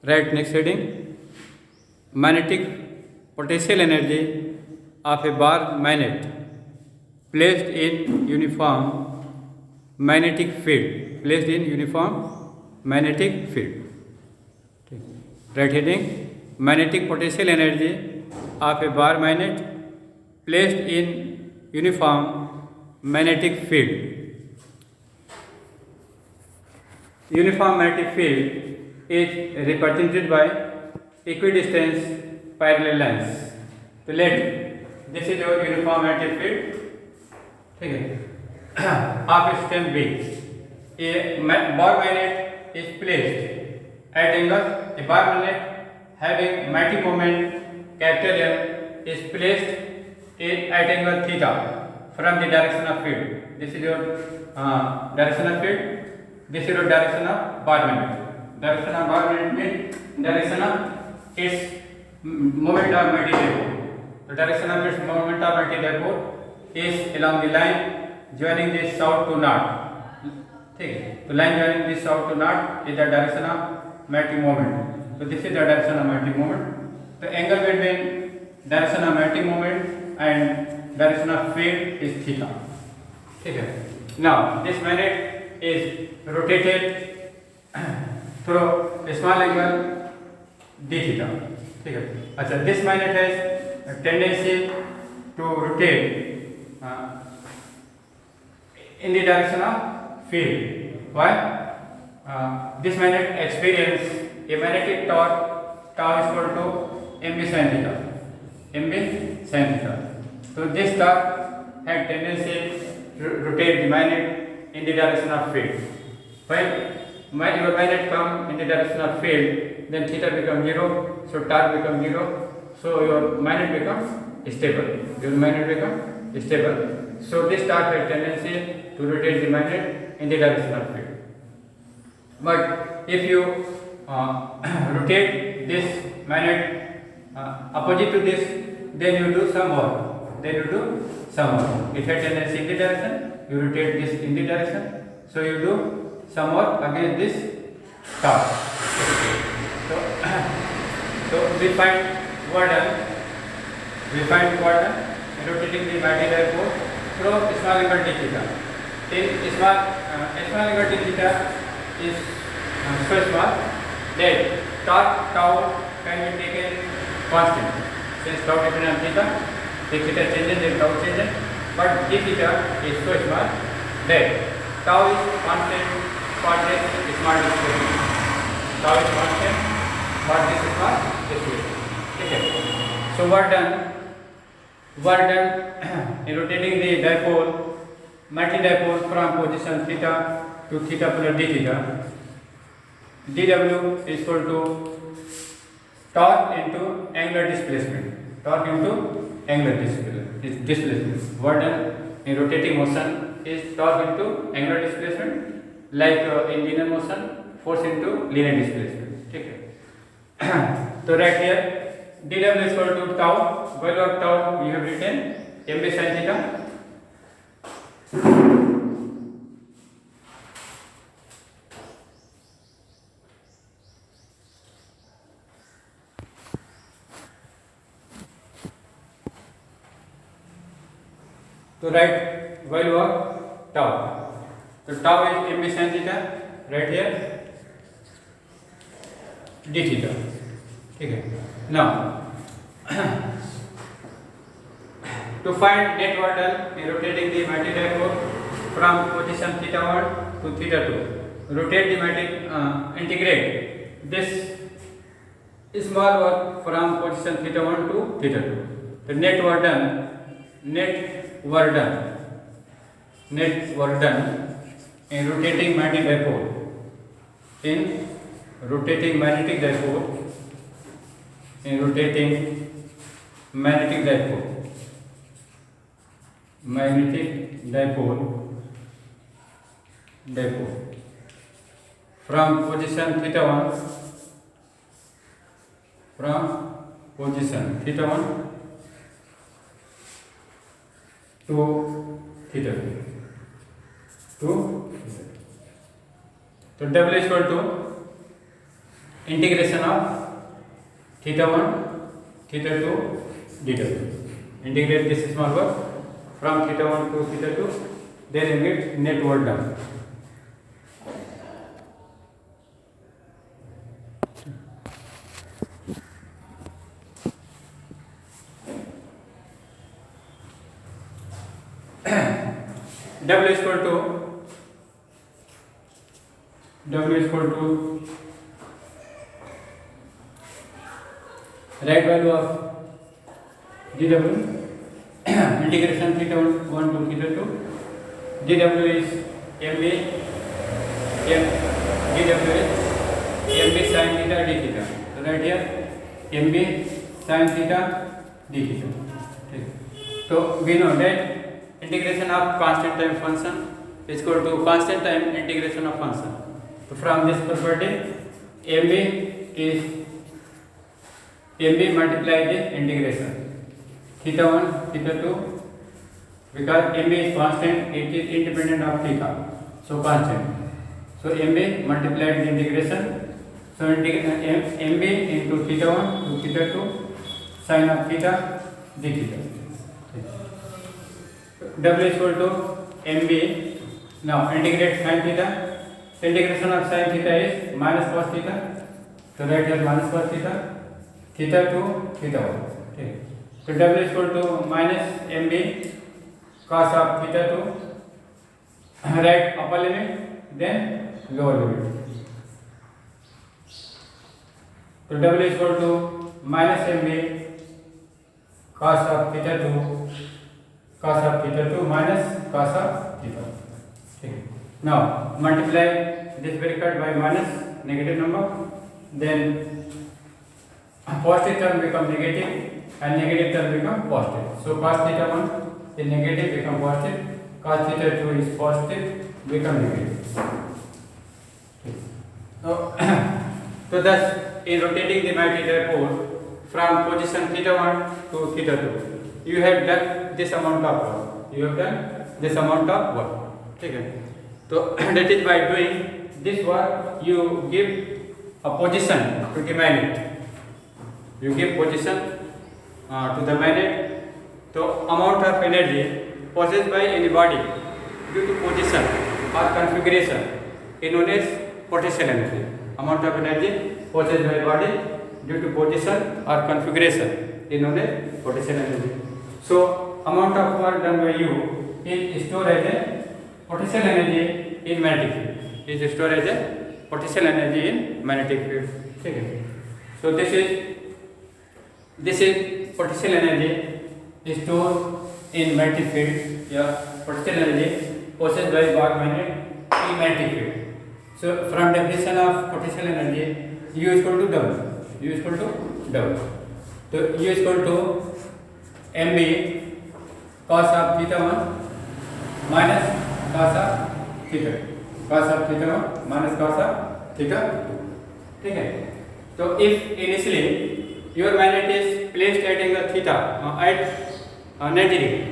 Right, next heading. Magnetic potential energy of a bar magnet placed in uniform magnetic field. Placed in uniform magnetic field. Right heading. Magnetic potential energy of a bar magnet placed in uniform magnetic field. Uniform magnetic field is represented by equidistant parallel lines. तो let this is your uniform magnetic field, ठीक है, of stem B. A bar magnet is placed at angle. A bar magnet having magnetic moment capital M is placed at angle theta from the direction of field. This is your direction of field. This is your direction of bar magnet. Direction of bar magnet means direction of its moment of magnetic dipole. The direction of its moment of magnetic dipole is along the line joining this south to north. ठीक है, तो line joining this south to north is the direction of magnetic moment. So this is the direction of magnetic moment. The angle between direction of magnetic moment and direction of field is theta. ठीक है. Now this magnet is rotated through a small angle d theta. ठीक है. अच्छा, this magnet has a tendency to rotate in the direction of field. Why? This magnet experience a magnetic torque tau is equal to mb sin theta. mb sin theta. So this torque had tendency to rotate the magnet in the direction of field. When your magnet come in the direction of field, then theta becomes 0, so torque becomes 0, so your magnet becomes stable. Your magnet becomes stable. So this torque has tendency to rotate the magnet in the direction of field. But if you rotate this magnet opposite to this, then you do some more. It has tendency in the direction, you rotate this in the direction, so you do some more against this torque. So we find quadrant. Rotating the magnetic dipole through small angle d theta. In small angle d theta is so small that torque tau can be taken constant. Since tau depends on theta, the theta changes, then tau changes. But d theta is so small that tau is constant for this small displacement. Tau is constant for this small displacement. Okay. So work done in rotating the dipole, magnetic dipole from position theta to theta plus d theta. dW is equal to torque into angular displacement. Work done in rotating motion is torque into angular displacement, like in linear motion, force into linear displacement. ठीक है. तो right here dW is equal to tau. Value of tau we have written mb sin theta. तो write value of tau. So tau is mb sin theta. Right here d theta. ठीक है. Now to find net work done in rotating the magnetic dipole from position theta 1 to theta 2, rotate the magnetic integrate this small work from position theta 1 to theta 2. The net work done in rotating magnetic dipole from position theta 1 to theta 2. So W is equal to integration of theta 1, theta 2 dw. Integrate this small work from theta 1 to theta 2, then you get net work done. W is equal to right value of dw integration theta 1 to theta 2. dw is mb dw is mb sin theta d theta. So right here mb sin theta d theta. Okay. So we know that integration of constant time function is equal to constant time integration of function. So from this property, mb is mb multiply the integration theta 1 theta 2, because mb is constant, it is independent of theta, so constant. So mb multiplied the integration, so mb into theta 1 to theta 2 sin of theta d theta. W is equal to mb. Now integrate sin theta. Integration of sin theta is minus cos theta. So right here minus cos theta, theta 2 theta 1. Okay. So W is equal to minus mb cos of theta 2. Write upper limit, then lower limit. So W is equal to minus mb cos of theta 2 minus cos of theta. Okay. Now multiply this bracket by minus negative number, then positive term become negative and negative term become positive. So cos theta 1 is negative become positive, cos theta 2 is positive become negative. Okay. So thus in rotating the multiplier pole from position theta 1 to theta 2, you have done this amount of work. Okay. So that is by doing this work, you give a position to the magnet. You give position to the magnet. So amount of energy possessed by any body due to position or configuration is known as potential energy. Amount of energy possessed by body due to position or configuration is known as potential energy. So amount of work done by you is stored as a potential energy in magnetic field. Is stored as a potential energy in magnetic field. Okay. So this is potential energy stored in magnetic field. Yeah, potential energy possessed by Bach magnet in magnetic field. So from definition of potential energy, U is equal to W. So U is equal to mb cos of theta 1 minus cos of theta 1 minus cos of theta 2. ठीक है. So if initially your magnet is placed at angle theta at 90 degree,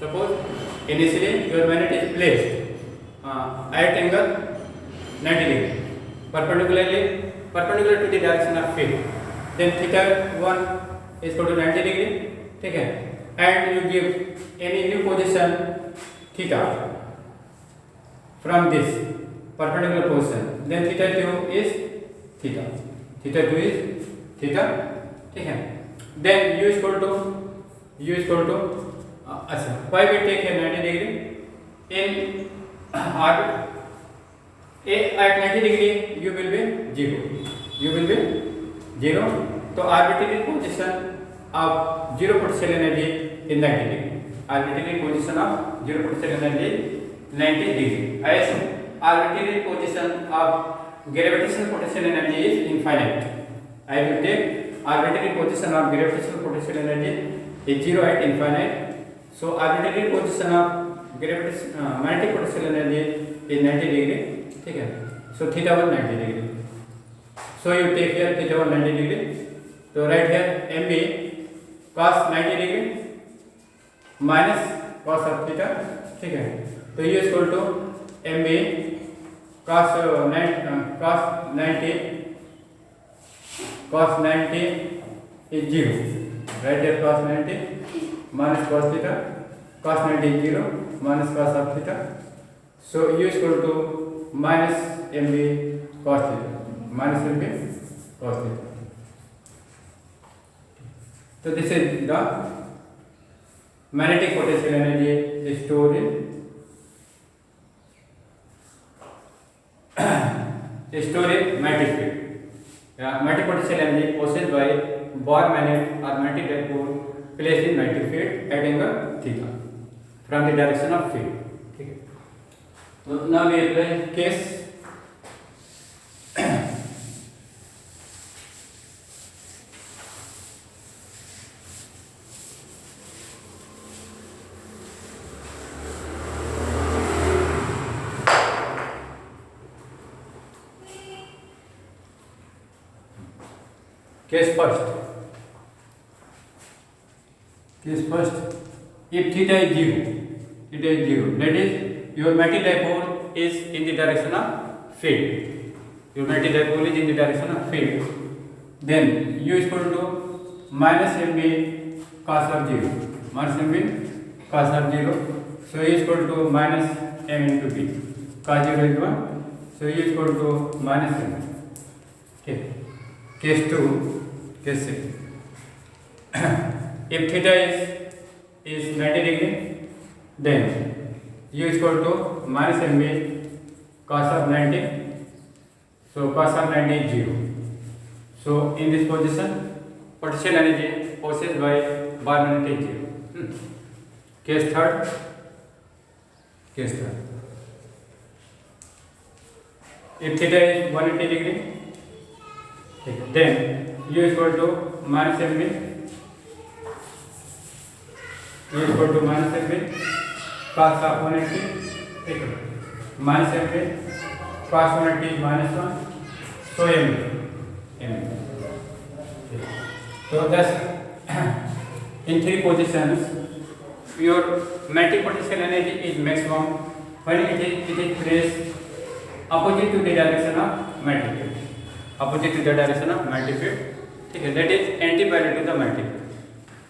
suppose initially your magnet is placed at angle 90 degree perpendicular to the direction of field, then theta 1 is equal to 90 degree. ठीक है. And you give any new position theta from this perpendicular position, then theta 2 is theta. ठीक है. Then u is equal to why we take here 90 degree in orbit at 90 degree u will be 0. So arbitrary position of 0 potential energy in 90 degree. Arbitrary position of 0 potential energy 90 degree. As arbitrary position of gravitational potential energy is infinite. I will take arbitrary position of gravitational potential energy is 0 at infinite. So arbitrary position of magnetic potential energy is 90 degree. ठीक है. So theta 1 90 degree. So you take here theta 1 90 degree. So right here mb cos 90 degree minus cos of theta. ठीक है. तो u is equal to mb cos 90 cos 90 is 0. Right here cos 90 minus cos theta. Cos 90 is 0 minus cos of theta. So u is equal to minus mb cos theta. Minus mb cos theta. So this is the magnetic potential energy stored in magnetic field. Magnetic potential energy possessed by bar magnet or magnetic dipole placed in magnetic field at angle theta from the direction of field. Okay. So now we apply case first. Case first. If theta is 0, that is your magnetic dipole is in the direction of field. Your magnetic dipole is in the direction of field. Then u is equal to minus mb cos of 0. Minus mb cos of 0. So u is equal to minus m into b. Cos 0 is 1. So u is equal to minus m. Okay. Case 2. Case 6. If theta is 90 degree, then u is equal to minus mb cos of 90. So cos of 90 is 0. So in this position, potential energy possessed by bar magnet is 0. Case third. If theta is 180 degree, then u is equal to minus mb. U is equal to minus mb cos of 180 minus mb cos 180 is minus 1. So mb. So thus in three positions your magnetic potential energy is maximum when it is placed opposite to the direction of magnetic field. Opposite to the direction of magnetic field. Okay, that is anti-parallel to the magnetic field.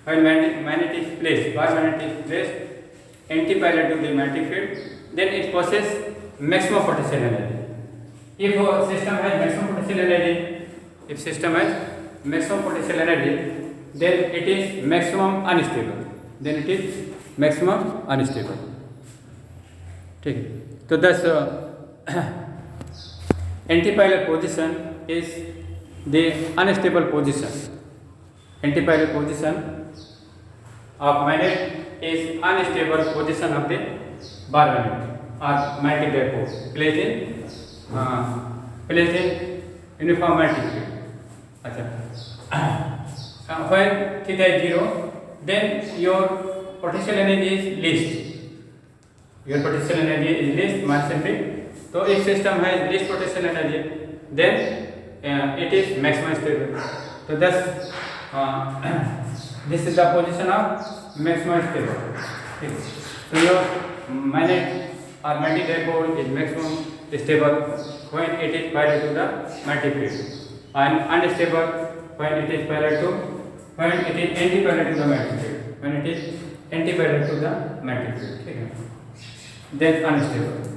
When magnet is placed, bar magnet is placed anti-parallel to the magnetic field, then it possesses maximum potential energy. If a system has maximum potential energy, then it is maximum unstable. ठीक है. तो thus anti-parallel position is the unstable position. Anti-parallel position of magnet is unstable position of the bar magnet or magnetic dipole placed in uniform magnetic field. When theta is 0, then your potential energy is least. Minus mb. So if system has least potential energy, then it is maximum stable. So thus this is the position of maximum stable. Okay. So your magnet or magnetic dipole is maximum stable when it is parallel to the magnetic field, and unstable when it is anti-parallel to the magnetic field. Then unstable.